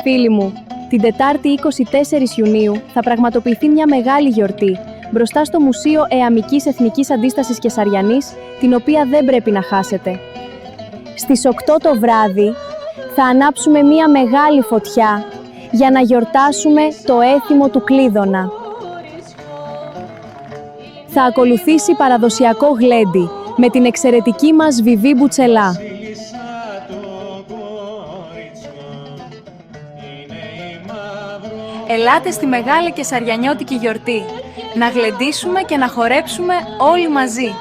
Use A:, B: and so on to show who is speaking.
A: Φίλοι μου, την Τετάρτη 24 Ιουνίου θα πραγματοποιηθεί μια μεγάλη γιορτή μπροστά στο Μουσείο Εαμικής Εθνικής Αντίστασης Κεσαριανής, την οποία δεν πρέπει να χάσετε. Στις 8 το βράδυ θα ανάψουμε μια μεγάλη φωτιά για να γιορτάσουμε το έθιμο του Κλείδωνα. Θα ακολουθήσει παραδοσιακό γλέντι με την εξαιρετική μας Βιβί Μπουτσελά.
B: Ελάτε στη μεγάλη κεσαριανιώτικη γιορτή, να γλεντήσουμε και να χορέψουμε όλοι μαζί.